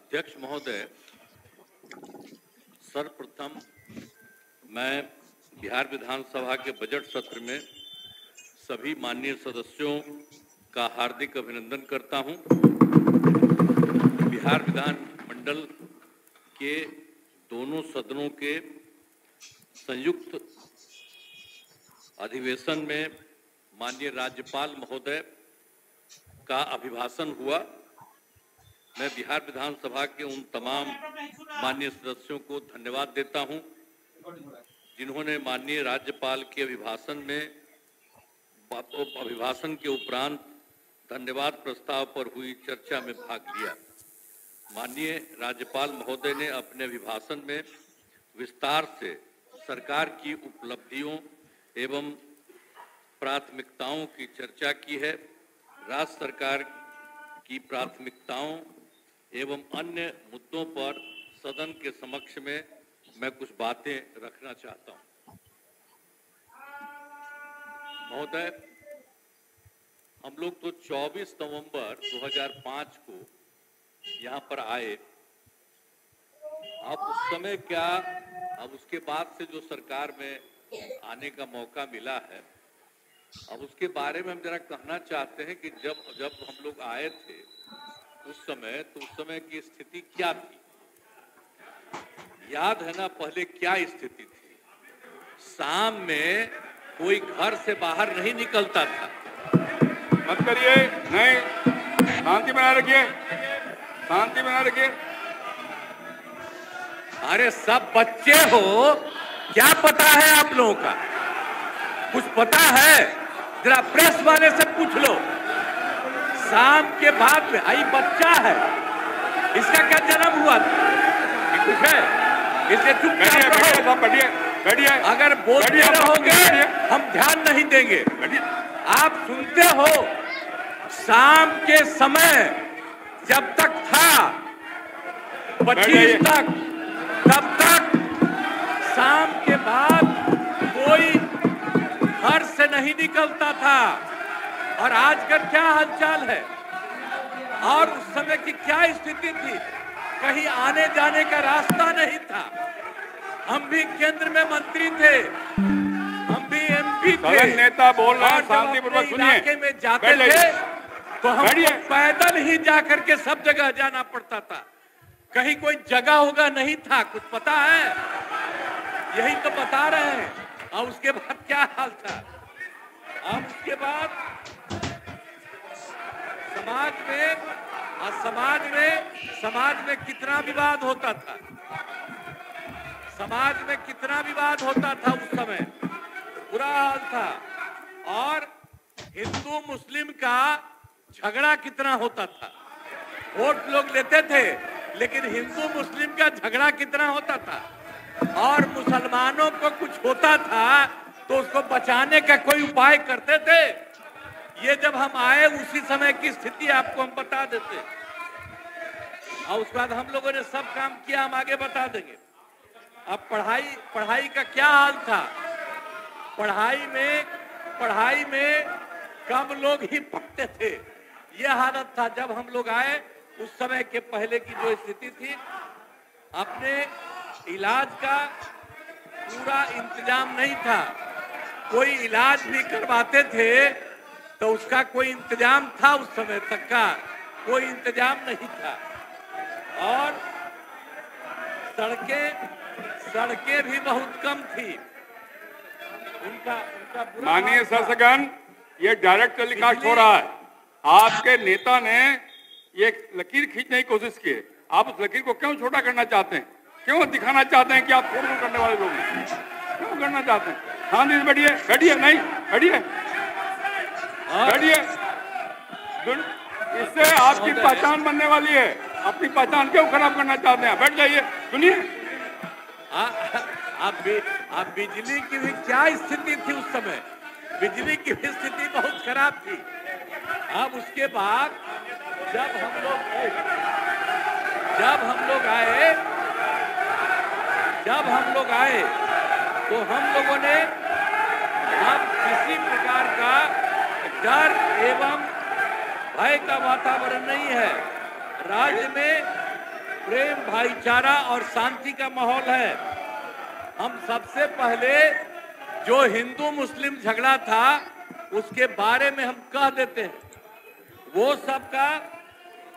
अध्यक्ष महोदय, सर्वप्रथम मैं बिहार विधानसभा के बजट सत्र में सभी माननीय सदस्यों का हार्दिक अभिनंदन करता हूं। बिहार विधानमंडल के दोनों सदनों के संयुक्त अधिवेशन में माननीय राज्यपाल महोदय का अभिभाषण हुआ। मैं बिहार विधानसभा के उन तमाम माननीय सदस्यों को धन्यवाद देता हूं जिन्होंने माननीय राज्यपाल के अभिभाषण के उपरांत धन्यवाद प्रस्ताव पर हुई चर्चा में भाग लिया। माननीय राज्यपाल महोदय ने अपने अभिभाषण में विस्तार से सरकार की उपलब्धियों एवं प्राथमिकताओं की चर्चा की है। राज्य सरकार की प्राथमिकताओं एवं अन्य मुद्दों पर सदन के समक्ष में मैं कुछ बातें रखना चाहता हूं। महोदय, हम लोग तो 24 नवंबर 2005 को यहाँ पर आए। अब उस समय क्या, अब उसके बाद से जो सरकार में आने का मौका मिला है, अब उसके बारे में हम जरा कहना चाहते हैं कि जब हम लोग आए थे उस समय की स्थिति क्या थी। याद है ना पहले क्या स्थिति थी? शाम में कोई घर से बाहर नहीं निकलता था। मत करिए, नहीं, शांति बनाए रखिए, शांति बनाए रखिए। अरे सब बच्चे हो, क्या पता है आप लोगों का? कुछ पता है? जरा प्रेस वाले से पूछ लो। शाम के बाद में आई बच्चा है, इसका क्या जन्म हुआ था? कुछ है? इसे चुपचाप रहो। बैठिए। अगर बोलते रहोगे हम ध्यान नहीं देंगे। आप सुनते हो, शाम के समय जब तक था 25 तक, तब तक शाम के बाद कोई घर से नहीं निकलता था। और आजकल क्या हालचाल है और उस समय की क्या स्थिति थी? कहीं आने जाने का रास्ता नहीं था। हम भी केंद्र में मंत्री थे, हम भी एमपी थे। नेता बोल रहे हैं, शांतिपूर्वक सुनिए। इलाके में जाते थे तो हम पैदल ही जाकर के सब जगह जाना पड़ता था। कहीं कोई जगह होगा नहीं था, कुछ पता है? यही तो बता रहे हैं। और उसके बाद क्या हाल था? अब उसके बाद समाज में कितना विवाद होता था। समाज में कितना विवाद होता था उस समय, बुरा हाल था। और हिंदू मुस्लिम का झगड़ा कितना होता था। वोट लोग लेते थे, लेकिन हिंदू मुस्लिम का झगड़ा कितना होता था। और मुसलमानों को कुछ होता था तो उसको बचाने का कोई उपाय करते थे। ये जब हम आए उसी समय की स्थिति आपको हम बता देते। और उसके बाद हम लोगों ने सब काम किया, हम आगे बता देंगे। अब पढ़ाई का क्या हाल था? पढ़ाई में कम लोग ही पढ़ते थे। यह हालत था जब हम लोग आए। उस समय के पहले की जो स्थिति थी, अपने इलाज का पूरा इंतजाम नहीं था। कोई इलाज भी करवाते थे तो उसका कोई इंतजाम था, उस समय तक का कोई इंतजाम नहीं था। और सड़कें भी बहुत कम थी। उनका माननीय शासकगण, ये डायरेक्ट टेलीकास्ट हो रहा है। आपके नेता ने ये लकीर खींचने की कोशिश की है। आप उस लकीर को क्यों छोटा करना चाहते हैं? क्यों दिखाना चाहते हैं कि आप फोड़ करने वाले लोग हैं? क्यों करना चाहते हैं? शांति से बैठिए, नहीं बैठिए। इससे आपकी पहचान बनने वाली है। अपनी पहचान क्यों खराब करना चाहते हैं? बैठ जाइए, सुनिए। आप बिजली की भी क्या स्थिति थी उस समय? बिजली की भी स्थिति बहुत खराब थी। अब उसके बाद जब हम लोग आए तो हम लोगों ने अब किसी प्रकार का डर एवं भय का वातावरण नहीं है। राज्य में प्रेम, भाईचारा और शांति का माहौल है। हम सबसे पहले जो हिंदू मुस्लिम झगड़ा था उसके बारे में हम कह देते हैं। वो सबका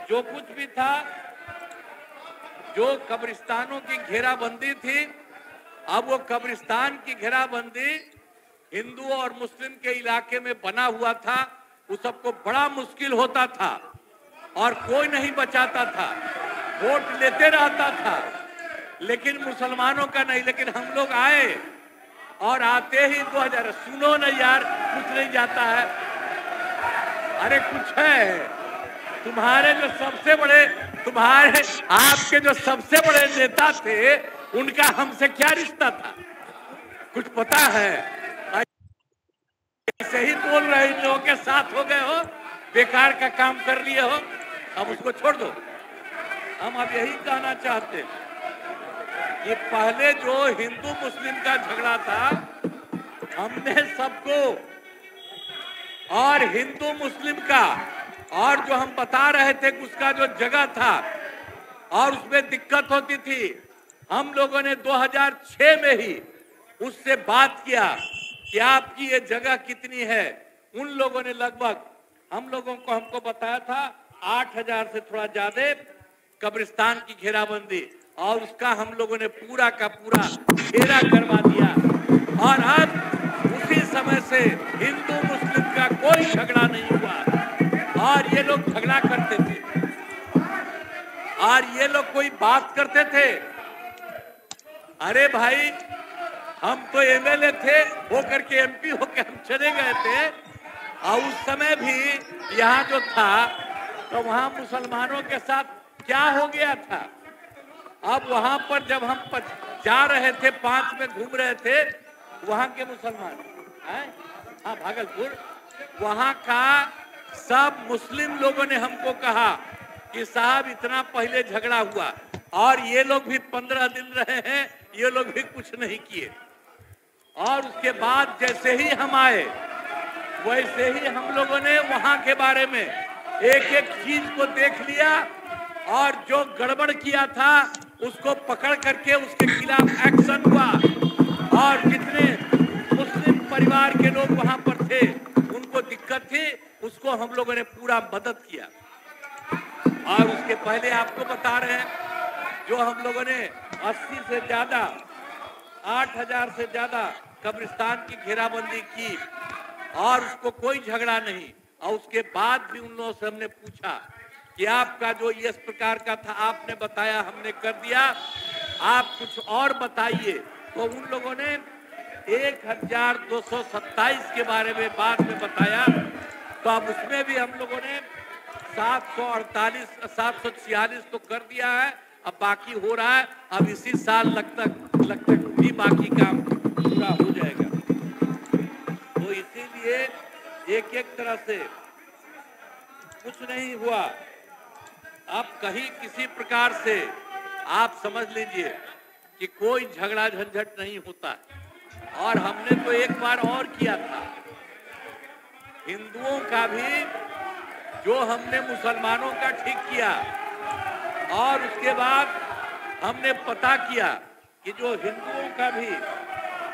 जो कुछ भी था, जो कब्रिस्तानों की घेराबंदी थी, अब वो कब्रिस्तान की घेराबंदी हिंदू और मुस्लिम के इलाके में बना हुआ था। उस सबको बड़ा मुश्किल होता था और कोई नहीं बचाता था, वोट लेते रहता था, लेकिन मुसलमानों का नहीं। लेकिन हम लोग आए और आते ही 2000, सुनो न यार, कुछ नहीं जाता है। अरे कुछ है, तुम्हारे जो सबसे बड़े, तुम्हारे आपके जो सबसे बड़े नेता थे, उनका हमसे क्या रिश्ता था, कुछ पता है? ऐसे ही बोल रहे, इन लोगों के साथ हो गए हो, बेकार का काम कर लिए हो, अब उसको छोड़ दो। हम अब यही कहना चाहते हैं कि पहले जो हिंदू मुस्लिम का झगड़ा था, हमने सबको, और हिंदू मुस्लिम का, और जो हम बता रहे थे उसका जो जगह था और उसमें दिक्कत होती थी, हम लोगों ने 2006 में ही उससे बात किया कि आपकी ये जगह कितनी है। उन लोगों ने लगभग हम लोगों को हमको बताया था 8000 से थोड़ा ज्यादा कब्रिस्तान की घेराबंदी, और उसका हम लोगों ने पूरा का पूरा घेरा करवा दिया। और अब उसी समय से हिंदू मुस्लिम का कोई झगड़ा नहीं हुआ। और ये लोग झगड़ा करते थे और ये लोग कोई बात करते थे। अरे भाई, हम तो एमएलए थे, होकर के एमपी होकर हम चले गए थे, और उस समय भी यहाँ जो था तो वहाँ मुसलमानों के साथ क्या हो गया था। अब वहाँ पर जब हम जा रहे थे, 5 में घूम रहे थे, वहाँ के मुसलमान, हाँ भागलपुर, वहाँ का सब मुस्लिम लोगों ने हमको कहा कि साहब इतना पहले झगड़ा हुआ और ये लोग भी 15 दिन रहे हैं, ये लोग भी कुछ नहीं किए। और उसके बाद जैसे ही हम आए, वैसे ही हम लोगों ने वहां के बारे में एक एक चीज को देख लिया, और जो गड़बड़ किया था उसको पकड़ करके उसके खिलाफ एक्शन हुआ। और जितने मुस्लिम परिवार के लोग वहां पर थे, उनको दिक्कत थी, उसको हम लोगों ने पूरा मदद किया। और उसके पहले आपको बता रहे हैं, जो हम लोगों ने 80 से ज्यादा, 8000 से ज्यादा कब्रिस्तान की घेराबंदी की, और उसको कोई झगड़ा नहीं। और उसके बाद भी उन लोगों से हमने पूछा कि आपका जो इस प्रकार का था, आपने बताया, हमने कर दिया, आप कुछ और बताइए। तो उन लोगों ने 1227 के बारे में बाद में बताया। तो अब उसमें भी हम लोगों ने 748, 746 तो कर दिया है, अब बाकी हो रहा है। अब इसी साल लगता भी बाकी काम पूरा हो जाएगा। तो इसीलिए एक एक तरह से कुछ नहीं हुआ। अब कहीं किसी प्रकार से आप समझ लीजिए कि कोई झगड़ा झंझट नहीं होता। और हमने तो एक बार और किया था, हिंदुओं का भी जो हमने मुसलमानों का ठीक किया, और उसके बाद हमने पता किया कि जो हिंदुओं का भी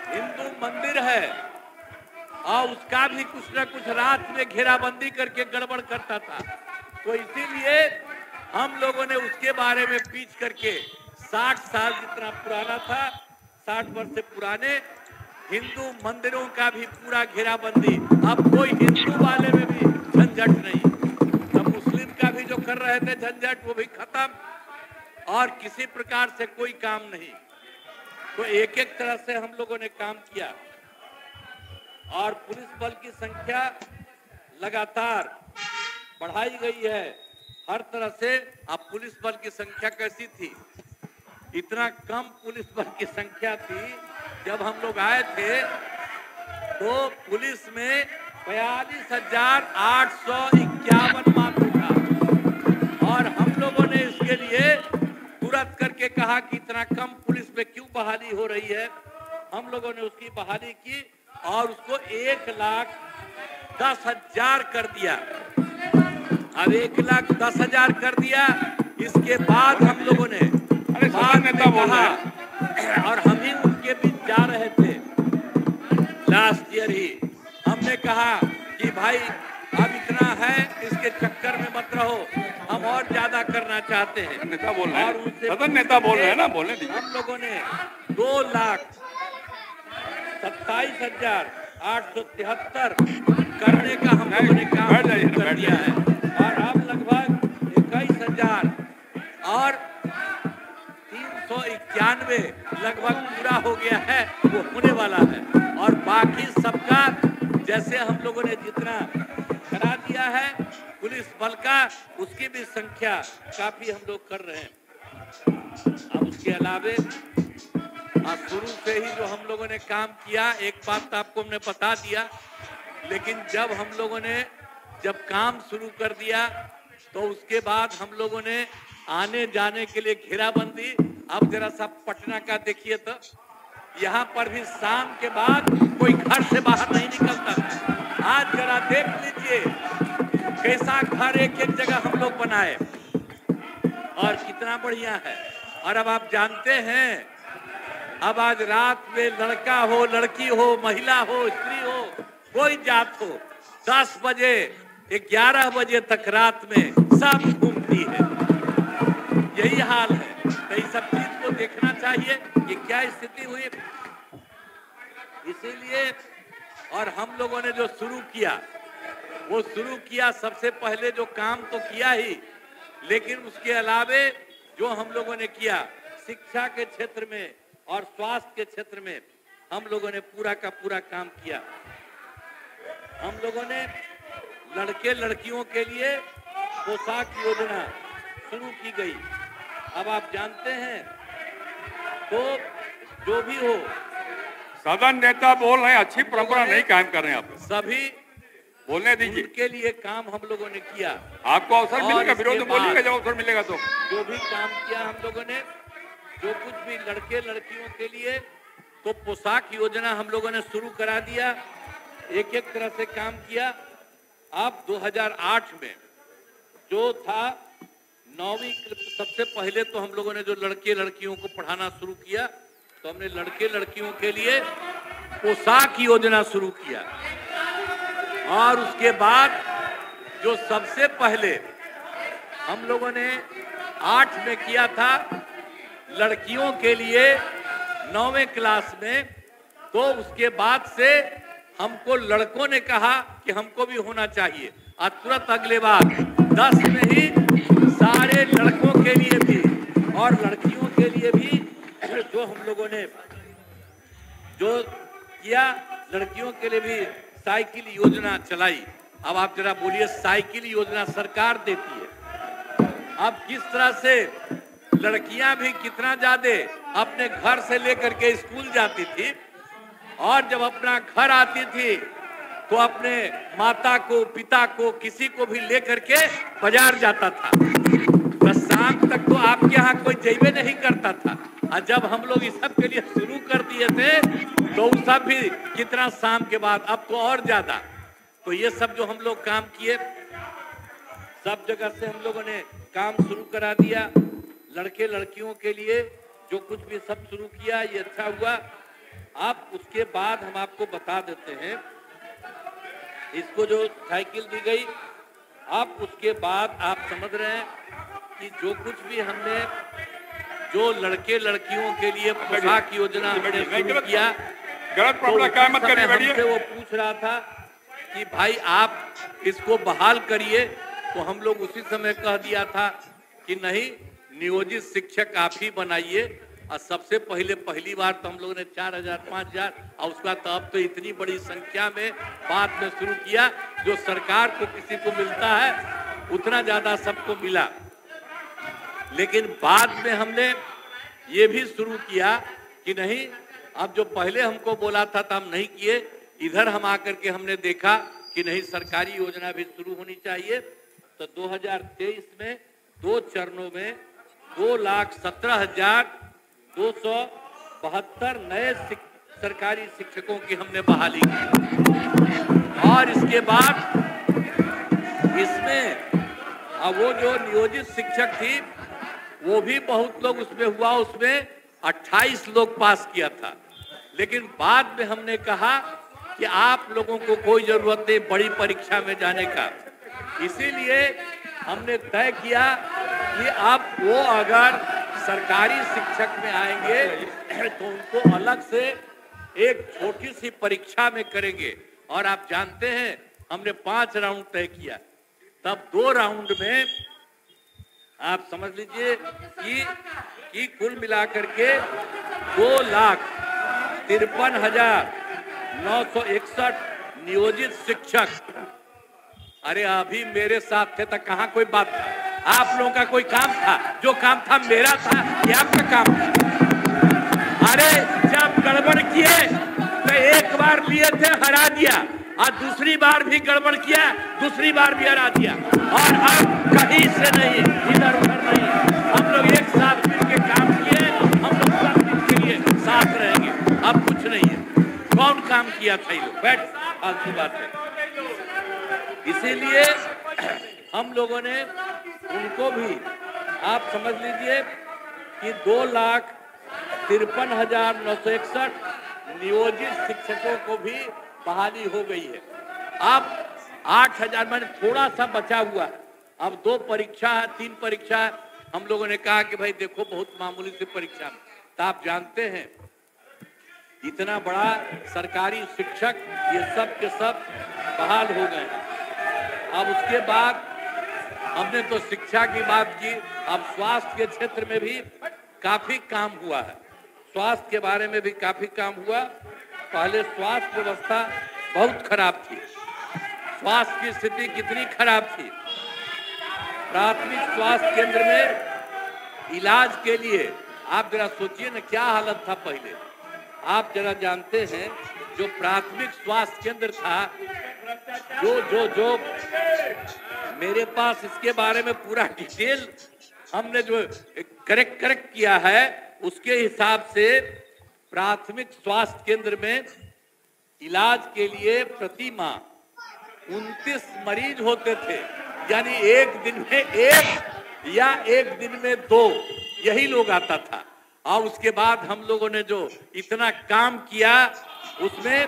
हिंदू मंदिर है, और उसका भी कुछ न कुछ रात में घेराबंदी करके गड़बड़ करता था। तो इसीलिए हम लोगों ने उसके बारे में पीछ करके 60 साल जितना पुराना था, 60 वर्ष से पुराने हिंदू मंदिरों का भी पूरा घेराबंदी। अब कोई हिंदू वाले में भी झंझट नहीं, अब मुस्लिम का भी जो कर रहे थे झंझट, वो भी खत्म, और किसी प्रकार से कोई काम नहीं। तो एक एक तरह से हम लोगों ने काम किया। और पुलिस बल की संख्या लगातार बढ़ाई गई है हर तरह से। अब पुलिस बल की संख्या कैसी थी, इतना कम पुलिस बल की संख्या थी। जब हम लोग आए थे तो पुलिस में 42,851 मात्र था, और हम लोगों ने इसके लिए तुरंत करके कहा कि इतना कम पुलिस में क्यों बहाली हो रही है। हम लोगों ने उसकी बहाली की और उसको 1,10,000 कर दिया। अब 1,10,000 कर दिया इसके बाद हम लोगों ने सदन नेता बोल रहे हैं और हम ही उनके बीच जा रहे थे लास्ट ईयर ही। हमने कहा कि भाई अब इतना है, इसके चक्कर में मत रहो, हम और ज्यादा करना चाहते हैं। नेता बोल रहे और हैं, उनसे सदन नेता बोल रहे हैं ना, बोलने दीजिए। हम लोगों ने 2,27,873 करने का हम लोगों ने काम कर दिया है और अब लगभग 21,000 और 391 लगभग पूरा हो गया है, वो होने वाला है। और बाकी सबका जैसे हम लोगों ने जितना करा दिया है पुलिस बल का, उसकी भी संख्या काफी हम लोग कर रहे हैं। अब उसके अलावे शुरू से ही जो हम लोगों ने काम किया, एक बात तो आपको हमने बता दिया, लेकिन जब हम लोगों ने जब काम शुरू कर दिया तो उसके बाद हम लोगों ने आने जाने के लिए घेराबंदी। अब जरा सा पटना का देखिए तो यहाँ पर भी शाम के बाद कोई घर से बाहर नहीं निकलता था। आज जरा देख लीजिए कैसा घर एक एक जगह हम लोग बनाए और कितना बढ़िया है। और अब आप जानते हैं, अब आज रात में लड़का हो, लड़की हो, महिला हो, स्त्री हो, कोई जात हो, 10 बजे 11 बजे तक रात में सब घूमती है। यही हाल है। तो इस सब चीज को देखना चाहिए कि क्या स्थिति हुई। इसीलिए और हम लोगों ने जो शुरू किया वो शुरू किया, सबसे पहले जो काम तो किया ही, लेकिन उसके अलावे जो हम लोगों ने किया शिक्षा के क्षेत्र में और स्वास्थ्य के क्षेत्र में हम लोगों ने पूरा का पूरा काम किया। हम लोगों ने लड़के लड़कियों के लिए पोशाक योजना शुरू की गई। अब आप जानते हैं, तो जो भी हो, सदन नेता बोल रहे हैं, अच्छी परंपरा नहीं कायम कर रहे हैं आप। सभी बोलने दीजिए। उनके लिए काम हम लोगों ने किया। आपको अवसर मिलेगा, विरोध में बोलिएगा जब अवसर मिलेगा तो। जो भी काम किया हम लोगों ने, जो कुछ भी लड़के लड़कियों के लिए, तो पोशाक योजना हम लोगों ने शुरू करा दिया। एक एक तरह से काम किया। अब 2008 में जो था 9वीं, सबसे पहले तो हम लोगों ने जो लड़के लड़कियों को पढ़ाना शुरू किया, तो हमने लड़के लड़कियों के लिए पोशाक योजना शुरू किया। और उसके बाद जो सबसे पहले हम लोगों ने 8 में किया था लड़कियों के लिए 9वें क्लास में, तो उसके बाद से हमको लड़कों ने कहा कि हमको भी होना चाहिए, और तुरंत अगले बार 10 में ही सारे लड़कों के लिए भी और लड़कियों के लिए भी जो हम लोगों ने जो किया, लड़कियों के लिए भी साइकिल योजना चलाई। अब आप जरा बोलिए, साइकिल योजना सरकार देती है। अब किस तरह से लड़कियां भी कितना ज्यादा अपने घर से लेकर के स्कूल जाती थी, और जब अपना घर आती थी तो अपने माता को, पिता को, किसी को भी लेकर के बाजार जाता था। तो शाम तक तो आपके यहाँ कोई जेबे नहीं करता था। और जब हम लोग इस सब के लिए शुरू कर दिए थे तो सब भी कितना शाम के बाद, अब तो और ज्यादा। तो ये सब जो हम लोग काम किए, सब जगह से हम लोगों ने काम शुरू करा दिया। लड़के लड़कियों के लिए जो कुछ भी सब शुरू किया, ये अच्छा हुआ। अब उसके बाद हम आपको बता देते हैं, इसको जो साइकिल दी गई, अब उसके बाद आप समझ रहे हैं कि जो कुछ भी हमने जो लड़के लड़कियों के लिए पोशाक योजना हमने शुरू किया, गलत प्रॉब्लम क्या मत करिए। हमसे वो पूछ रहा था कि भाई आप इसको बहाल करिए, तो हम लोग उसी समय कह दिया था कि नहीं, नियोजित शिक्षक आप ही बनाइए। और सबसे पहले पहली बार तो हम लोगों ने 4000 5000 और उसका तो अब तो इतनी बड़ी संख्या में बाद में शुरू किया। जो सरकार को किसी को मिलता है उतना ज्यादा सबको मिला। लेकिन बाद में हमने ये भी शुरू किया कि नहीं, अब जो पहले हमको बोला था तो हम नहीं किए, इधर हम आकर के हमने देखा कि नहीं, सरकारी योजना भी शुरू होनी चाहिए। तो 2023 में 2 चरणों में 2,17,272 नए सरकारी शिक्षकों की हमने बहाली की। और इसके बाद इसमें वो जो नियोजित शिक्षक थी वो भी बहुत लोग उसमें हुआ, उसमें 28 लोग पास किया था। लेकिन बाद में हमने कहा कि आप लोगों को कोई जरूरत नहीं बड़ी परीक्षा में जाने का, इसीलिए हमने तय किया कि आप वो अगर सरकारी शिक्षक में आएंगे तो उनको अलग से एक छोटी सी परीक्षा में करेंगे। और आप जानते हैं हमने 5 राउंड तय किया, तब 2 राउंड में आप समझ लीजिए कि कुल मिलाकर के 2,53,961 नियोजित शिक्षक। अरे अभी मेरे साथ थे तो कहाँ कोई बात था? आप लोगों का कोई काम था? जो काम था मेरा था कि आपका काम था? अरे जब गड़बड़ किए तो एक बार लिए थे हरा दिया, और दूसरी बार भी गड़बड़ किया, दूसरी बार भी हरा दिया, और अब कहीं से नहीं, इधर उधर नहीं, हम लोग एक साथ मिलकर काम किए, हम लोग सब मिलके लिए साथ रहेंगे। अब कुछ नहीं है। कौन काम किया था ये लोग? बैठ, फालतू बात है। इसीलिए हम लोगों ने उनको भी आप समझ लीजिए कि 2,53,961 नियोजित शिक्षकों को भी बहाली हो गई है। अब 8,000 मैंने थोड़ा सा बचा हुआ है। अब 2 परीक्षा है, 3 परीक्षा है। हम लोगों ने कहा कि भाई देखो बहुत मामूली सी परीक्षा, तो आप जानते हैं इतना बड़ा सरकारी शिक्षक ये सब के सब बहाल हो गए। अब उसके बाद हमने तो शिक्षा की बात की, अब स्वास्थ्य के क्षेत्र में भी काफी काम हुआ है। स्वास्थ्य के बारे में भी काफी काम हुआ। पहले स्वास्थ्य व्यवस्था बहुत खराब थी। स्वास्थ्य की स्थिति कितनी खराब थी? प्राथमिक स्वास्थ्य केंद्र में इलाज के लिए आप जरा सोचिए ना क्या हालत था पहले। आप जरा जानते हैं जो प्राथमिक स्वास्थ्य केंद्र था, जो मेरे पास इसके बारे में पूरा डिटेल हमने जो करेक्ट किया है, उसके हिसाब से प्राथमिक स्वास्थ्य केंद्र में इलाज के लिए प्रति माह 29 मरीज होते थे। यानी एक दिन में 1 या एक दिन में 2 यही लोग आता था। और उसके बाद हम लोगों ने जो इतना काम किया उसमें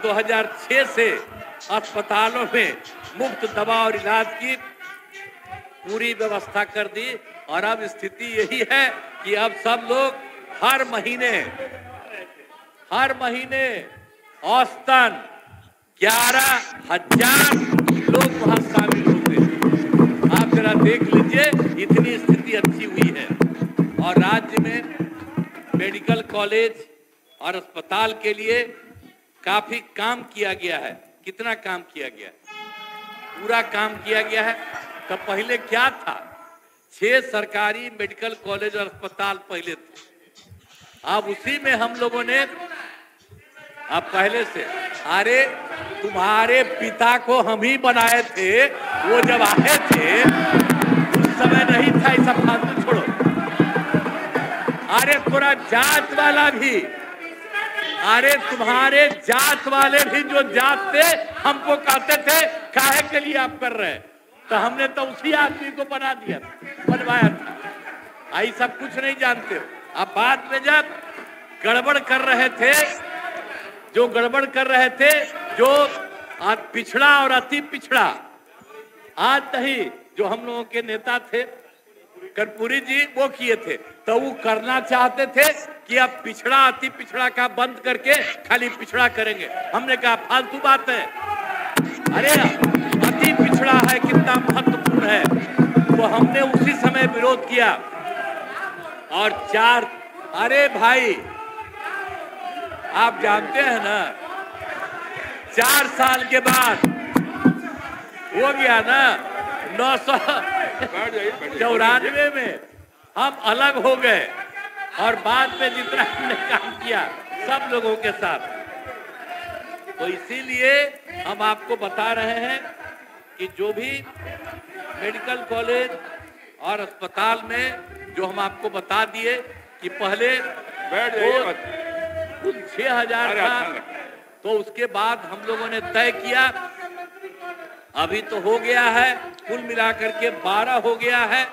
2006 से अस्पतालों में मुफ्त दवा और इलाज की पूरी व्यवस्था कर दी। और अब स्थिति यही है कि अब सब लोग हर महीने औसतन 11,000 लोग वहां शामिल होते हैं। आप जरा देख लीजिए इतनी स्थिति अच्छी हुई है। और राज्य में मेडिकल कॉलेज और अस्पताल के लिए काफी काम किया गया है। कितना काम किया गया? पूरा काम किया गया है। तो पहले क्या था? 6 सरकारी मेडिकल कॉलेज और अस्पताल पहले थे। अब उसी में हम लोगों ने अब पहले से, अरे तुम्हारे पिता को हम ही बनाए थे, वो जब आए थे उस समय नहीं था। ये सब फालतू छोड़ो। अरे थोड़ा जात वाला भी, अरे तुम्हारे जात वाले भी जो जात थे हमको कहते थे काहे के लिए आप कर रहे हैं, तो हमने तो उसी आदमी को बनवाया था। आई सब कुछ नहीं जानते हो। अब बाद में जब गड़बड़ कर रहे थे, जो पिछड़ा और अति पिछड़ा, आज नहीं, जो हम लोगों के नेता थे कर्पूरी जी वो किए थे, तो वो करना चाहते थे कि अब पिछड़ा अति पिछड़ा का बंद करके खाली पिछड़ा करेंगे। हमने कहा फालतू बात है। अरे अति पिछड़ा है कितना महत्वपूर्ण है, तो हमने उसी समय विरोध किया। और 4, अरे भाई आप जानते हैं ना 4 साल के बाद हो गया ना 994 में हम अलग हो गए। और बाद में जितना हमने काम किया सब लोगों के साथ, तो इसीलिए हम आपको बता रहे हैं कि जो भी मेडिकल कॉलेज और अस्पताल में जो हम आपको बता दिए कि पहले कुल 6,000 था, तो उसके बाद हम लोगों ने तय किया, अभी तो हो गया है कुल मिलाकर के 12 हो गया है।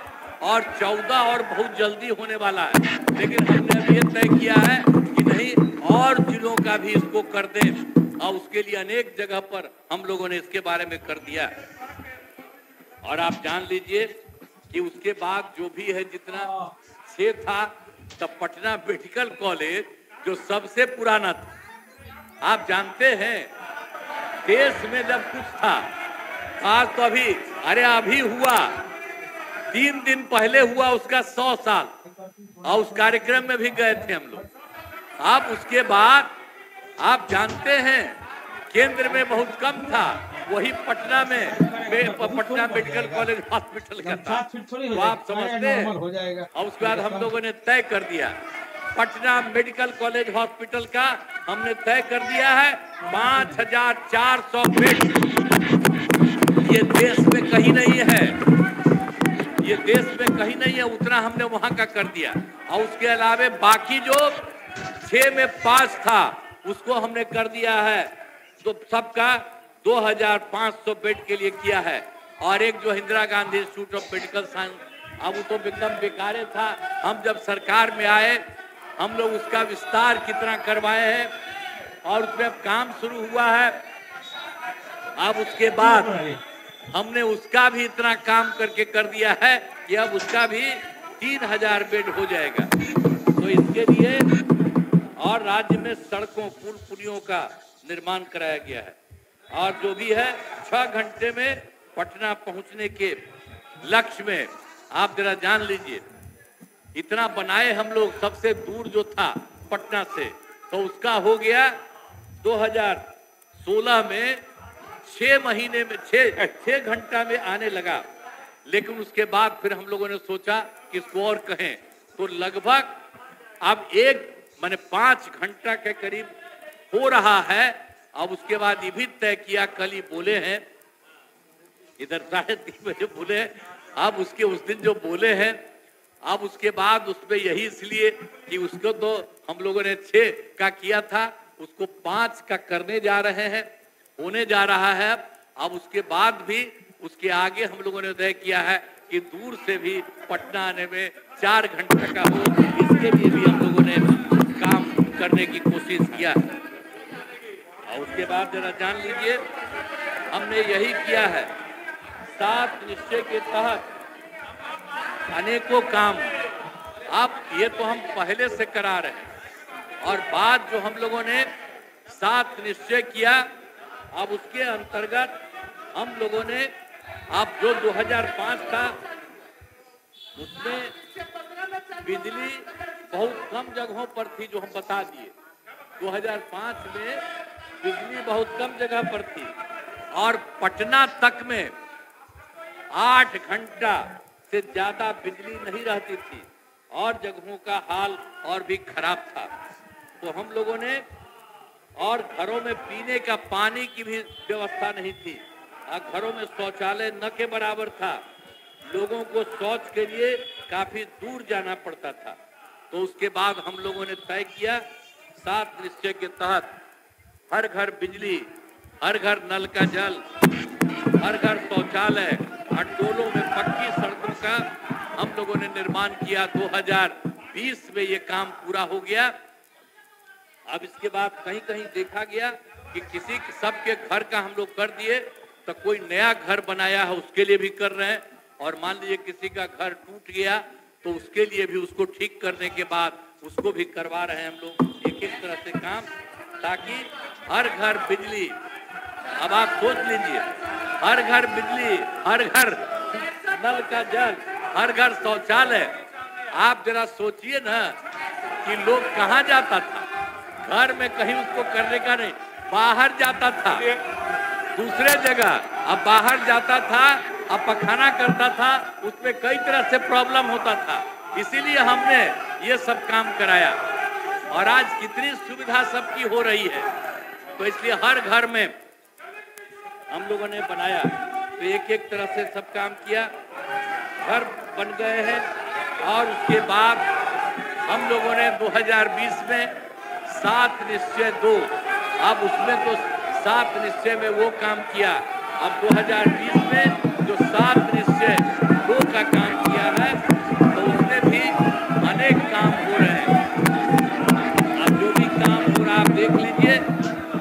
और 14 और बहुत जल्दी होने वाला है। लेकिन हमने अब ये तय किया है कि नहीं, और जिलों का भी इसको कर दें, और उसके लिए अनेक जगह पर हम लोगों ने इसके बारे में कर दिया। और आप जान लीजिए कि उसके बाद जो भी है, जितना 6 था, तब पटना मेडिकल कॉलेज जो सबसे पुराना था, आप जानते हैं देश में जब कुछ था आज तो अभी हुआ 3 दिन पहले हुआ उसका 100 साल, और उस कार्यक्रम में भी गए थे हम लोग। आप उसके बाद आप जानते हैं केंद्र में बहुत कम था, वही पटना मेडिकल कॉलेज हॉस्पिटल का था, तो आप समझते हैं। और उसके बाद हम लोगों ने तय कर दिया पटना मेडिकल कॉलेज हॉस्पिटल का हमने तय कर दिया है 5400 बेड। ये देश में कहीं नहीं है, ये देश में कहीं नहीं है, उतना हमने वहां का कर दिया। और उसके अलावा बाकी जो 6 में 5 था उसको हमने कर दिया है, तो सबका 2500 बेड के लिए किया है। और एक जो Indira Gandhi institute of medical science, अब वो तो एकदम बेकार था। हम जब सरकार में आए हम लोग उसका विस्तार कितना करवाए हैं, और उसमें अब काम शुरू हुआ है। अब उसके बाद हमने उसका भी इतना काम करके कर दिया है कि अब उसका भी 3000 बेड हो जाएगा। तो इसके लिए और राज्य में सड़कों पुल पुलियों का निर्माण कराया गया है, और जो भी है 6 घंटे में पटना पहुंचने के लक्ष्य में। आप जरा जान लीजिए, इतना बनाए हम लोग, सबसे दूर जो था पटना से, तो उसका हो गया 2016 में 6 महीने में 6 घंटा में आने लगा। लेकिन उसके बाद फिर हम लोगों ने सोचा कि इसको और कहें, तो लगभग अब 5 घंटा के करीब हो रहा है। अब उसके बाद ये भी तय किया, कल ही बोले हैं इधर 3:30 बजे बोले, अब उसके उस दिन जो बोले हैं, अब उसके बाद उसमें यही इसलिए कि उसको तो हम लोगों ने 6 का किया था, उसको 5 का करने जा रहे हैं, होने जा रहा है। अब उसके बाद भी उसके आगे हम लोगों ने तय किया है कि दूर से भी पटना आने में 4 घंटे का हो, इसके लिए भी हम लोगों ने काम करने की कोशिश किया है। और उसके बाद जरा जान लीजिए, हमने यही किया है 7 निश्चय के तहत अनेकों काम। अब ये तो हम पहले से करा रहे हैं, और बाद जो हम लोगों ने 7 निश्चय किया, अब उसके अंतर्गत हम लोगों ने, अब जो 2005 था उसमें बिजली बहुत कम जगहों पर थी, जो हम बता दिए। 2005 में बिजली बहुत कम जगह पर थी, और पटना तक में 8 घंटा से ज्यादा बिजली नहीं रहती थी, और जगहों का हाल और भी खराब था। तो हम लोगों ने, और घरों में पीने का पानी की भी व्यवस्था नहीं थी, और घरों में शौचालय न के बराबर था, लोगों को शौच के लिए काफी दूर जाना पड़ता था। तो उसके बाद हम लोगों ने तय किया 7 निश्चय के तहत हर घर बिजली, हर घर नल का जल, हर घर शौचालय, और टोलों में पक्की सड़कों का हम लोगों ने निर्माण किया। 2020 में ये काम पूरा हो गया। अब इसके बाद कहीं कहीं देखा गया कि किसी सबके घर का हम लोग कर दिए, तो कोई नया घर बनाया है उसके लिए भी कर रहे हैं, और मान लीजिए किसी का घर टूट गया तो उसके लिए भी उसको ठीक करने के बाद उसको भी करवा रहे हैं हम लोग, एक एक तरह से काम, ताकि हर घर बिजली। अब आप सोच लीजिए, हर घर बिजली, हर घर नल का जल, हर घर शौचालय। आप जरा सोचिए ना कि लोग कहाँ जाता था, घर में कहीं उसको करने का नहीं, बाहर जाता था दूसरे जगह, अब बाहर जाता था, अब पखाना करता था, उसमें कई तरह से प्रॉब्लम होता था। इसीलिए हमने ये सब काम कराया, और आज कितनी सुविधा सबकी हो रही है। तो इसलिए हर घर में हम लोगों ने बनाया, तो एक एक तरह से सब काम किया, घर बन गए हैं। और उसके बाद हम लोगों ने 2020 में 7 निश्चय 2, अब उसमें तो 7 निश्चय में वो काम किया। अब 2020 में जो 7 निश्चय 2 का काम किया है,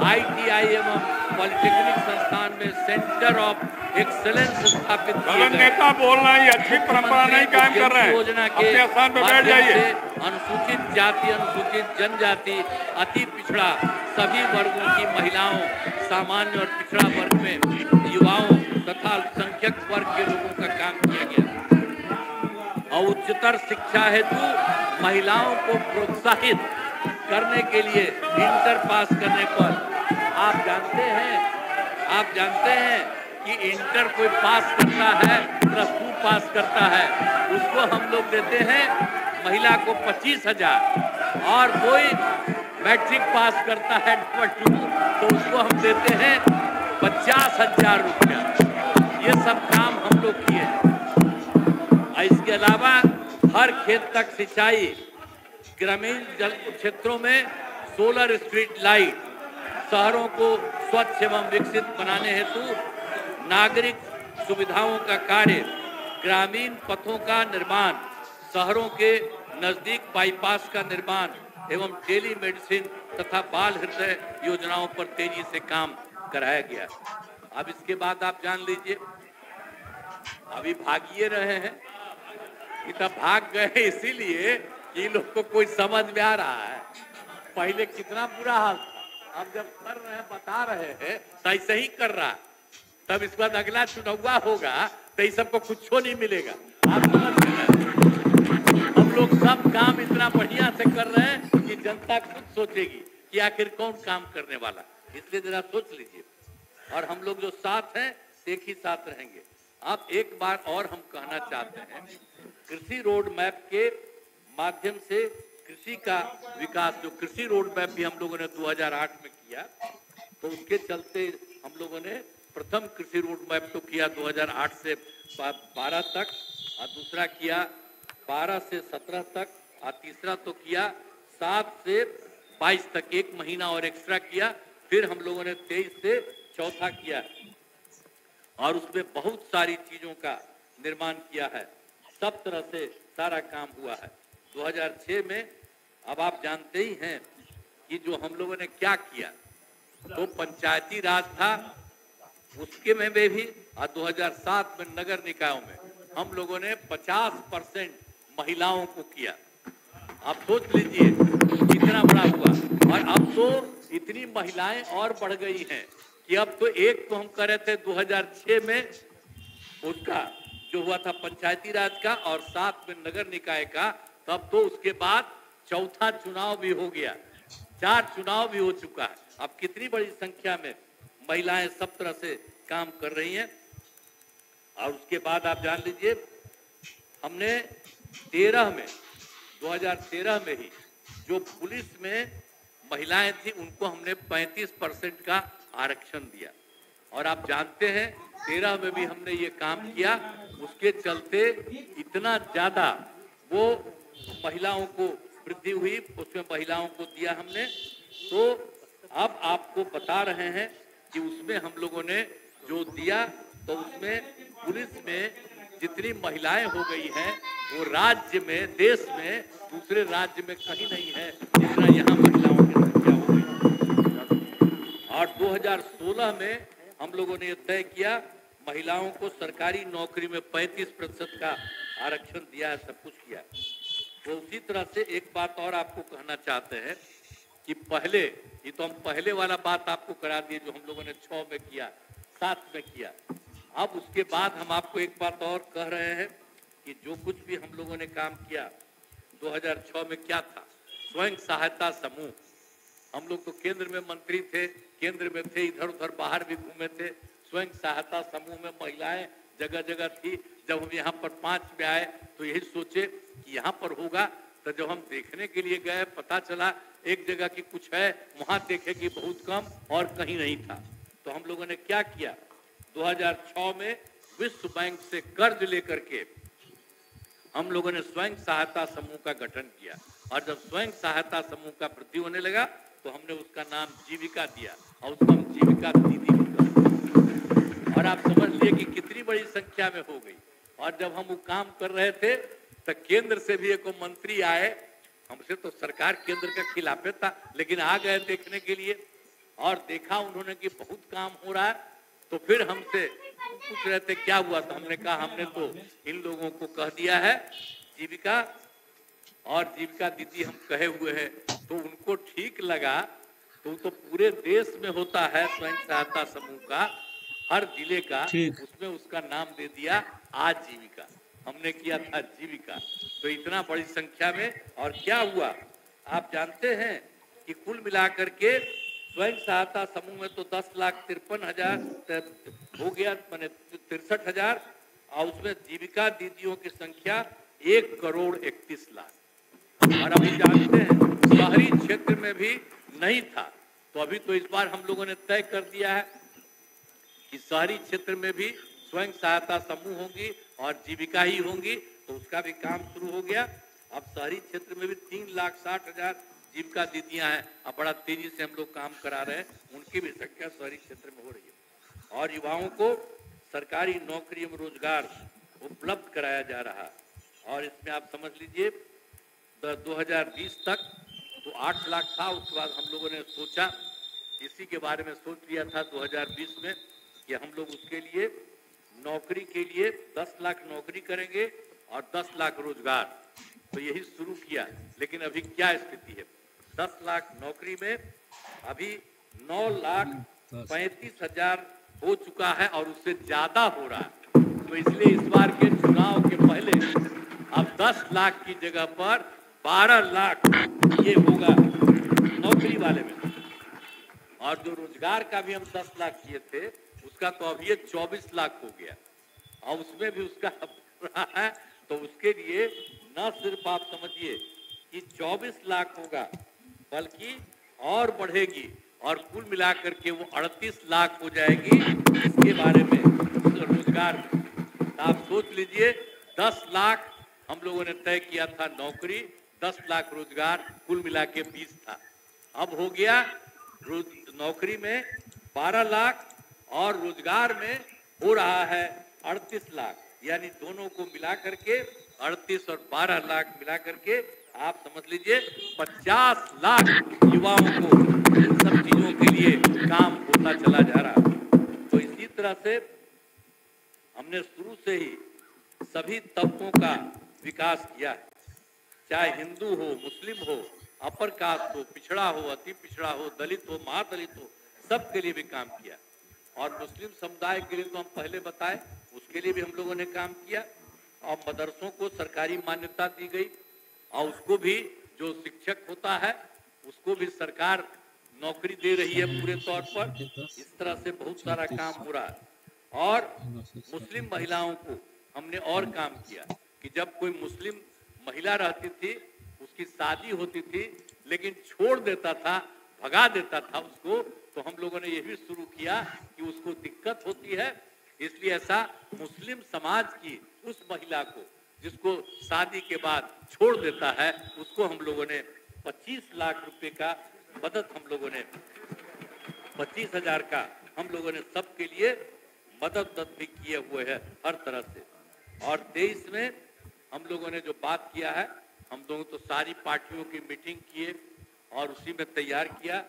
ITI एवं पॉलिटेक्निक संस्थान में सेंटर ऑफ एक्सेलेंस स्थापित किए गए। नेता बोलना ही अच्छी परंपरा नहीं कायम कर रहे हैं। योजना के अपने स्थान पर बैठ जाइए। अनुसूचित जाति, अनुसूचित जनजाति, अति पिछड़ा सभी वर्गों की महिलाओं, सामान्य और पिछड़ा वर्ग में युवाओं तथा अल्पसंख्यक वर्ग के लोगों का काम किया गया। और उच्चतर शिक्षा हेतु महिलाओं को प्रोत्साहित करने के लिए इंटर पास करने पर आप जानते हैं कि इंटर कोई पास करता है, +2 पास करता है, उसको हम लोग देते हैं महिला को 25,000, और कोई मैट्रिक पास करता है +2 तो उसको हम देते हैं 50,000 रुपया। ये सब काम हम लोग किए हैं। इसके अलावा हर खेत तक सिंचाई, ग्रामीण जल क्षेत्रों में सोलर स्ट्रीट लाइट, शहरों को स्वच्छ एवं विकसित बनाने हेतु नागरिक सुविधाओं का कार्य, ग्रामीण पथों का निर्माण, शहरों के नजदीक बाईपास का निर्माण एवं टेली मेडिसिन तथा बाल हृदय योजनाओं पर तेजी से काम कराया गया। अब इसके बाद आप जान लीजिए, अभी भागिए रहे हैं, इतना भाग गए इसीलिए कि लोग को कोई समझ में आ रहा है। पहले कितना बुरा हाल था, अब जब कर रहे हैं, बता रहे हैं तो ऐसे ही कर रहा है। तब इसके बाद अगला चुनाव होगा तो इस सबको कुछ नहीं मिलेगा। आप समझ रहे हैं, हम लोग सब काम इतना बढ़िया से कर रहे हैं कि जनता खुद सोचेगी कि आखिर कौन काम करने वाला। इसलिए जरा सोच लीजिए, और हम लोग जो साथ हैं एक ही साथ रहेंगे। आप एक बार और हम कहना चाहते हैं, कृषि रोड मैप के माध्यम से कृषि का विकास, जो कृषि रोड मैप भी हम लोगों ने 2008 में किया, तो उसके चलते हम लोगों ने प्रथम कृषि रोड मैप तो किया 2008 से 12 तक, और दूसरा किया 12 से 17 तक, और तीसरा तो किया 7 से 22 तक, 1 महीना और एक्स्ट्रा किया। फिर हम लोगों ने 23 से चौथा किया, और उसमें बहुत सारी चीजों का निर्माण किया है। सब तरह से सारा काम हुआ है। 2006 में अब आप जानते ही हैं कि जो हम लोगों ने क्या किया, तो पंचायती राज था उसके में भी, और 2007 में नगर निकायों में हम लोगों ने 50% महिलाओं को किया। आप सोच लीजिए कितना बड़ा हुआ। और अब तो इतनी महिलाएं और बढ़ गई हैं कि अब तो एक तो हम कर रहे थे 2006 में उसका जो हुआ था पंचायती राज का, और 7 में नगर निकाय का, तब तो उसके बाद चौथा चुनाव भी हो गया, 4 चुनाव भी हो चुका है। अब कितनी बड़ी संख्या में महिलाएं सब तरह से काम कर रही हैं। और उसके बाद आप जान लीजिए, हमने 2013 में ही जो पुलिस में महिलाएं थी उनको हमने 35% का आरक्षण दिया। और आप जानते हैं 13 में भी हमने ये काम किया, उसके चलते इतना ज्यादा वो महिलाओं को वृद्धि हुई, उसमें महिलाओं को दिया हमने। तो अब आपको बता रहे हैं कि उसमें हम लोगों ने जो दिया, तो उसमें पुलिस में जितनी महिलाएं हो गई हैं वो राज्य में, देश में दूसरे राज्य में कहीं नहीं है जितना यहाँ महिलाओं की संख्या हो गई। और 2016 में हम लोगों ने ये तय किया, महिलाओं को सरकारी नौकरी में 35% का आरक्षण दिया है, सब कुछ किया। तो उसी तरह से एक बात और आपको कहना चाहते हैं कि पहले, ये तो हम पहले वाला बात आपको करा दिए जो हम लोगों ने 6 में किया, 7 में किया। अब उसके बाद हम आपको एक बात और कह रहे हैं कि जो कुछ भी हम लोगों ने काम किया 2006 में क्या था, स्वयं सहायता समूह। हम लोग तो केंद्र में मंत्री थे, केंद्र में थे, इधर उधर बाहर भी घूमे थे। स्वयं सहायता समूह में महिलाएं जगह जगह थी। जब हम यहाँ पर 5 में आए तो यही सोचे कि यहाँ पर होगा, तो जब हम देखने के लिए गए पता चला एक जगह की कुछ है, वहां देखे कि बहुत कम और कहीं नहीं था। तो हम लोगों ने क्या किया, 2006 में विश्व बैंक से कर्ज लेकर के हम लोगों ने स्वयं सहायता समूह का गठन किया। और जब स्वयं सहायता समूह का वृद्धि होने लगा तो हमने उसका नाम जीविका दिया, और उसको हम जीविका दीदी भी कहते। और आप समझ लिए कि कितनी बड़ी संख्या में हो गई। और जब हम वो काम कर रहे थे तो केंद्र से भी एक मंत्री आए, हमसे तो सरकार केंद्र के खिलाफ था, लेकिन आ गए देखने के लिए। और देखा उन्होंने कि बहुत काम हो रहा है, तो फिर हमसे पूछ रहे थे क्या हुआ, तो हमने कहा हमने तो इन लोगों को कह दिया है जीविका और जीविका दीदी हम कहे हुए हैं, तो उनको ठीक लगा। तो पूरे देश में होता है स्वयं सहायता समूह का, हर जिले का, उसमें उसका नाम दे दिया आजीविका, हमने किया था जीविका। तो इतना बड़ी संख्या में, और क्या हुआ आप जानते हैं कि कुल मिलाकर के स्वयं सहायता समूह में तो 10,53,000 हो गया, माने 63,000, और उसमें जीविका दीदियों की संख्या 1,31,00,000। और अभी जानते हैं शहरी क्षेत्र में भी नहीं था, तो अभी तो इस बार हम लोगों ने तय कर दिया है कि शहरी क्षेत्र में भी स्वयं सहायता समूह होंगी और जीविका ही होंगी, तो उसका भी काम शुरू हो गया। अब शहरी क्षेत्र में भी 3,60,000 जीविका दीदियां हैं, अब बड़ा तेजी से हम लोग काम करा रहे हैं, उनकी भी संख्या शहरी क्षेत्र में हो रही है। और युवाओं को सरकारी नौकरी एवं रोजगार उपलब्ध कराया जा रहा है। और इसमें आप समझ लीजिए 2020 तक तो 8 लाख था, उसके बाद हम लोगों ने सोचा, इसी के बारे में सोच लिया था 2020 में कि हम लोग उसके लिए नौकरी के लिए 10 लाख नौकरी करेंगे और 10 लाख रोजगार, तो यही शुरू किया। लेकिन अभी क्या स्थिति है, 10 लाख नौकरी में अभी 9,35,000 हो चुका है और उससे ज्यादा हो रहा है। तो इसलिए इस बार के चुनाव के पहले अब 10 लाख की जगह पर 12 लाख ये होगा नौकरी वाले में। और जो रोजगार का भी हम 10 लाख किए थे, उसका तो अभी 24 लाख हो गया, और उसमें भी उसका रहा है। तो उसके लिए न सिर्फ आप समझिए कि 24 लाख होगा, बल्कि और बढ़ेगी, और कुल मिलाकर के वो 38 लाख हो जाएगी। इसके बारे में रोजगार तो आप सोच लीजिए, 10 लाख हम लोगों ने तय किया था नौकरी, 10 लाख रोजगार, कुल मिला के 20 था। अब हो गया नौकरी में 12 लाख और रोजगार में हो रहा है 38 लाख, यानी दोनों को मिला करके 38 और 12 लाख मिला करके आप समझ लीजिए 50 लाख युवाओं को इन सब चीजों के लिए काम होता चला जा रहा है। तो इसी तरह से हमने शुरू से ही सभी तबकों का विकास किया है, चाहे हिंदू हो, मुस्लिम हो, अपर कास्ट हो, पिछड़ा हो, अति पिछड़ा हो, दलित हो, महादलित हो, सबके लिए भी काम किया। और मुस्लिम समुदाय के लिए तो हम पहले बताए, उसके लिए भी हम लोगों ने काम किया। और मदरसों को सरकारी मान्यता दी गई, और उसको भी जो शिक्षक होता है उसको भी सरकार नौकरी दे रही है पूरे तौर पर। इस तरह से बहुत सारा काम हो रहा है। और मुस्लिम महिलाओं को हमने और काम किया कि जब कोई मुस्लिम महिला रहती थी, उसकी शादी होती थी, लेकिन छोड़ देता था, भगा देता था उसको, तो हम लोगों ने ये भी शुरू किया कि उसको दिक्कत होती है, इसलिए ऐसा मुस्लिम समाज की उस महिला को जिसको शादी के बाद छोड़ देता है, उसको हम लोगों ने 25 लाख रुपए का मदद, हम लोगों ने 25,000 का हम लोगों ने सबके लिए मदद भी किए हुए है हर तरह से। और 23 में हम लोगों ने जो बात किया है, हम लोगों तो सारी पार्टियों की मीटिंग किए और उसी में तैयार किया।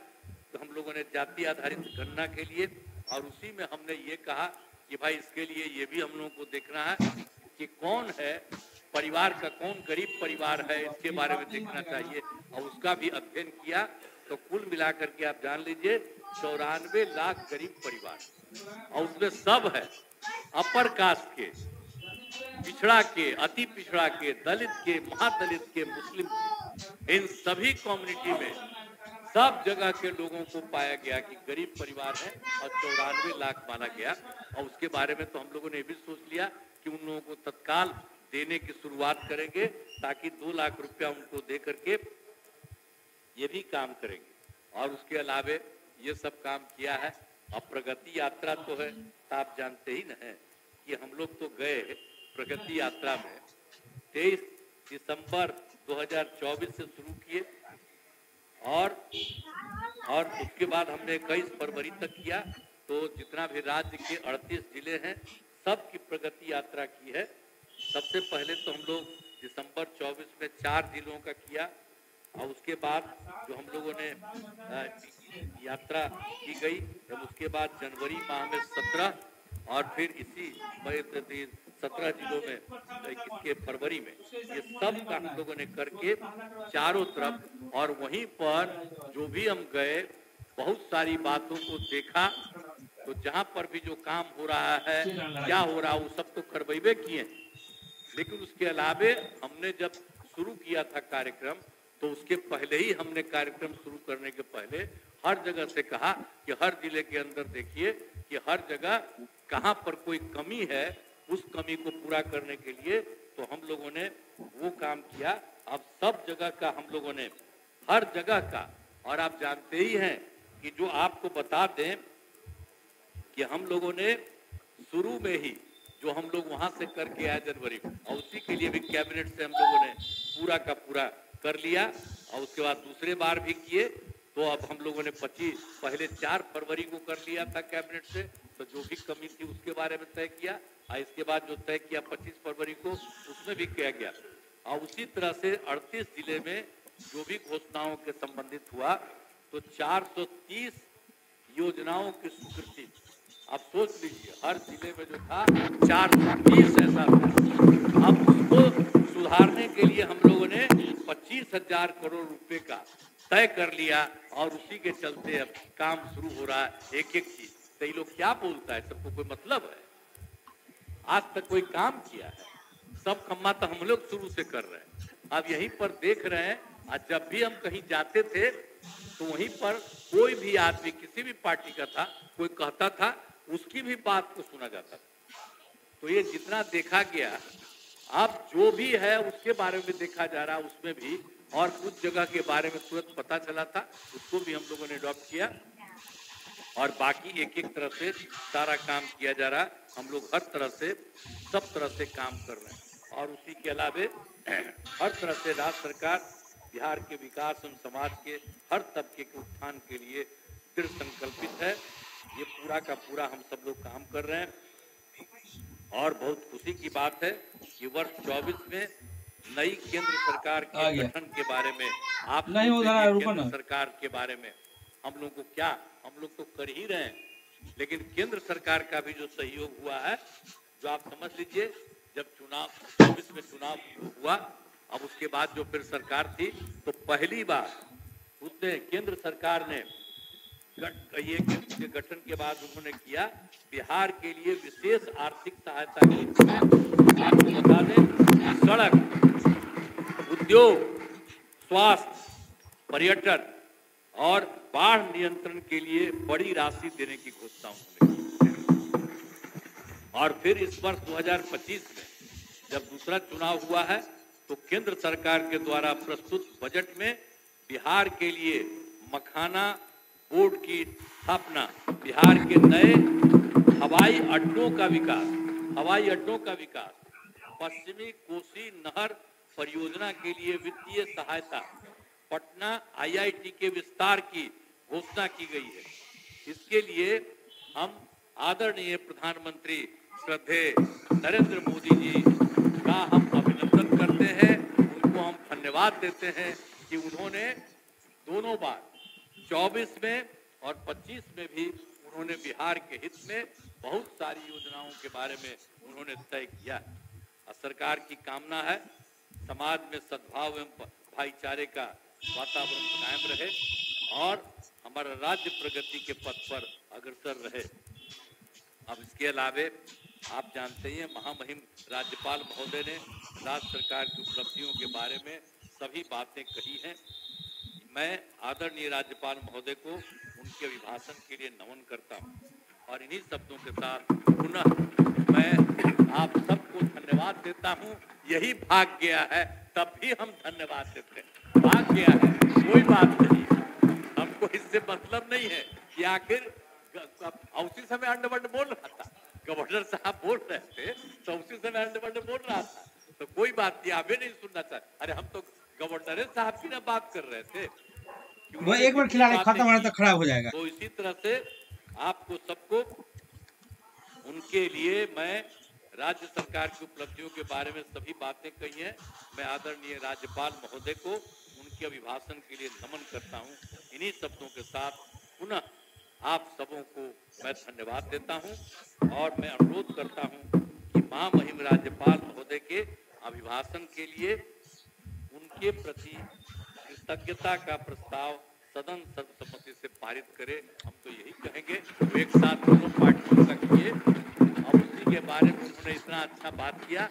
तो हम लोगों ने जाति आधारित गणना के लिए, और उसी में हमने ये कहा कि भाई इसके लिए ये भी हम लोगों को देखना है कि कौन है परिवार का, कौन गरीब परिवार है, इसके बारे में देखना चाहिए, और उसका भी अध्ययन किया। तो कुल मिलाकर के आप जान लीजिए 94 लाख गरीब परिवार, और उसमें सब है अपर कास्ट के, पिछड़ा के, अति पिछड़ा के, दलित के, महादलित के, मुस्लिम के, इन सभी कम्युनिटी में सब जगह के लोगों को पाया गया कि गरीब परिवार है, और 94 लाख माना गया। और उसके बारे में तो हम लोगों ने भी सोच लिया कि उन लोगों को तत्काल देने की शुरुआत करेंगे, ताकि 2 लाख रुपया उनको दे करके ये भी काम करेंगे। और उसके अलावे ये सब काम किया है। अब प्रगति यात्रा तो है, तो आप जानते ही न है कि हम लोग तो गए प्रगति यात्रा में 23 दिसंबर 2024 से शुरू किए, और उसके बाद हमने 21 फरवरी तक किया। तो जितना भी राज्य के 38 जिले हैं, सब की प्रगति यात्रा की है। सबसे पहले तो हम लोग दिसंबर 24 में 4 जिलों का किया, और उसके बाद जो हम लोगों ने यात्रा की गई। जब उसके बाद जनवरी माह में 17 और फिर इसी 17 जिलों में 21 के फरवरी में ये सब काम लोगों ने करके चारों तरफ, और वहीं पर जो भी हम गए बहुत सारी बातों को देखा। तो जहां पर भी जो काम हो रहा है, क्या हो रहा है, वो सब तो करवाइबे किए, लेकिन उसके अलावे हमने जब शुरू किया था कार्यक्रम, तो उसके पहले ही हमने कार्यक्रम शुरू करने के पहले हर जगह से कहा कि हर जिले के अंदर देखिए कि हर जगह कहां पर कोई कमी है, उस कमी को पूरा करने के लिए तो हम लोगों ने वो काम किया। अब सब जगह का हम लोगों ने, हर जगह का, और आप जानते ही हैं कि जो आपको बता दें कि हम लोगों ने शुरू में ही जो हम लोग वहां से करके आए जनवरी में, और उसी के लिए भी कैबिनेट से हम लोगों ने पूरा का पूरा कर लिया, और उसके बाद दूसरे बार भी किए। तो अब हम लोगों ने पहले 4 फरवरी को कर लिया था कैबिनेट से, तो जो भी कमी थी उसके बारे में तय किया, और इसके बाद जो तय किया 25 फरवरी को, उसमें भी किया गया। और उसी तरह से 38 जिले में जो भी घोषणाओं के संबंधित हुआ, तो 430 योजनाओं की स्वीकृति। आप सोच लीजिए, हर जिले में जो था 430 ऐसा था। अब उसको सुधारने के लिए हम लोगों ने 25,000 करोड़ रुपए का तय कर लिया, और उसी के चलते अब काम शुरू हो रहा है एक एक चीज। तो ये लोग क्या बोलता है, सबको कोई मतलब है? आज तक कोई काम किया है? सब खम्मा तो हम लोग शुरू से कर रहे हैं। अब यहीं पर देख रहे हैं, आज जब भी हम कहीं जाते थे तो वहीं पर कोई भी आदमी किसी भी पार्टी का था, कोई कहता था, उसकी भी बात को सुना जाता था। तो ये जितना देखा गया, अब जो भी है उसके बारे में देखा जा रहा, उसमें भी, और कुछ जगह के बारे में तुरंत पता चला था, उसको भी हम लोगों ने अडॉप्ट किया, और बाकी एक एक तरह से सारा काम किया जा रहा। हम लोग हर तरह से, सब तरह से काम कर रहे हैं, और उसी के अलावे हर तरह से राज्य सरकार बिहार के विकास एवं समाज के हर तबके के उत्थान के लिए दृढ़ संकल्पित है। ये पूरा का पूरा हम सब लोग काम कर रहे हैं, और बहुत खुशी की बात है कि वर्ष 24 में नई केंद्र सरकार के गठन के बारे में, आप केंद्र सरकार के बारे में हम लोग को क्या, हम लोग तो कर ही रहे हैं, लेकिन केंद्र सरकार का भी जो सहयोग हुआ है, जो आप समझ लीजिए, जब चुनाव 24 में चुनाव हुआ, अब उसके बाद जो फिर सरकार थी, तो पहली बार उसने केंद्र सरकार ने ये के गठन के बाद उन्होंने किया बिहार के लिए विशेष आर्थिक सहायता के रूप में। आपको बता दें, सड़क, उद्योग, स्वास्थ्य, पर्यटन और बाढ़ नियंत्रण के लिए बड़ी राशि देने की घोषणा उन्होंने की। और फिर इस वर्ष 2025 में जब दूसरा चुनाव हुआ है, तो केंद्र सरकार के द्वारा प्रस्तुत बजट में बिहार के लिए मखाना बोर्ड की स्थापना, बिहार के नए हवाई अड्डों का विकास, पश्चिमी कोसी नहर परियोजना के लिए वित्तीय सहायता, पटना IIT के विस्तार की घोषणा की गई है। इसके लिए हम आदरणीय प्रधानमंत्री श्रद्धेय नरेंद्र मोदी जी का हम अभिनंदन करते हैं, उनको हम धन्यवाद देते हैं कि उन्होंने दोनों बार 24 में और 25 में भी उन्होंने बिहार के हित में बहुत सारी योजनाओं के बारे में उन्होंने तय किया। सरकार की कामना है समाज में सद्भाव एवं भाईचारे का वातावरण कायम रहे और हमारा राज्य प्रगति के पथ पर अग्रसर रहे। अब इसके अलावे आप जानते हैं, महामहिम राज्यपाल महोदय ने राज्य सरकार की उपलब्धियों के बारे में सभी बातें कही हैं। मैं आदरणीय राज्यपाल महोदय को उनके अभिभाषण के लिए नमन करता हूं और इन्हीं शब्दों के साथ पुनः मैं आप सबको धन्यवाद देता हूं। यही भाग गया है, तब भी हम धन्यवाद देते हैं। भाग गया है, कोई बात नहीं, हमको इससे मतलब नहीं है कि आखिर उसी समय अंडरवर्ल्ड बोल रहा था, गवर्नर साहब बोल रहे थे तो उसी समय अंडरवर्ल्ड बोल रहा था, तो कोई बात नहीं, आप नहीं सुनना चाहते। अरे हम तो गवर्नर साहब की ना बात कर रहे थे, वो एक बार खिला खत्म होने तक खराब हो जाएगा। तो इसी तरह से आपको सबको उनके लिए मैं राज्य सरकार की उपलब्धियों के बारे में सभी बातें कही हैं। मैं आदरणीय राज्यपाल महोदय को उनके अभिभाषण के लिए नमन करता हूं। इन्हीं शब्दों के साथ पुनः आप सबों को मैं धन्यवाद देता हूं और मैं अनुरोध करता हूं कि महामहिम राज्यपाल महोदय के अभिभाषण के लिए उनके प्रति कृतज्ञता का प्रस्ताव सदन सर्वसम्मति से पारित करे। हम तो यही कहेंगे, वो एक साथ दोनों पार्टियों का किए और उसी के बारे में उन्होंने इतना अच्छा बात किया।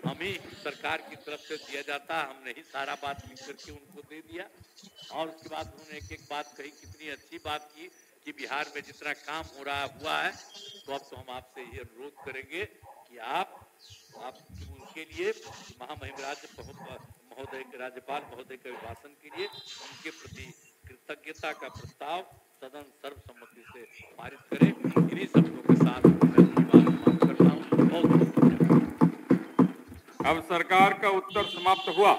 हम ही सरकार की तरफ से दिया जाता, हमने ही सारा बात लिख करके उनको दे दिया और उसके बाद उन्होंने एक एक बात कही, कितनी अच्छी बात की कि बिहार में जितना काम हो रहा हुआ है। तो अब तो हम आपसे ये अनुरोध करेंगे कि आप उनके लिए महामहिम राज्यपाल महोदय के अभिभाषण के लिए उनके प्रति कृतज्ञता का प्रस्ताव सदन सर्वसम्मति से पारित करें। इन्हीं शब्दों के साथ मैं धन्यवाद करता हूँ। बहुत बहुत धन्यवाद। अब सरकार का उत्तर समाप्त हुआ।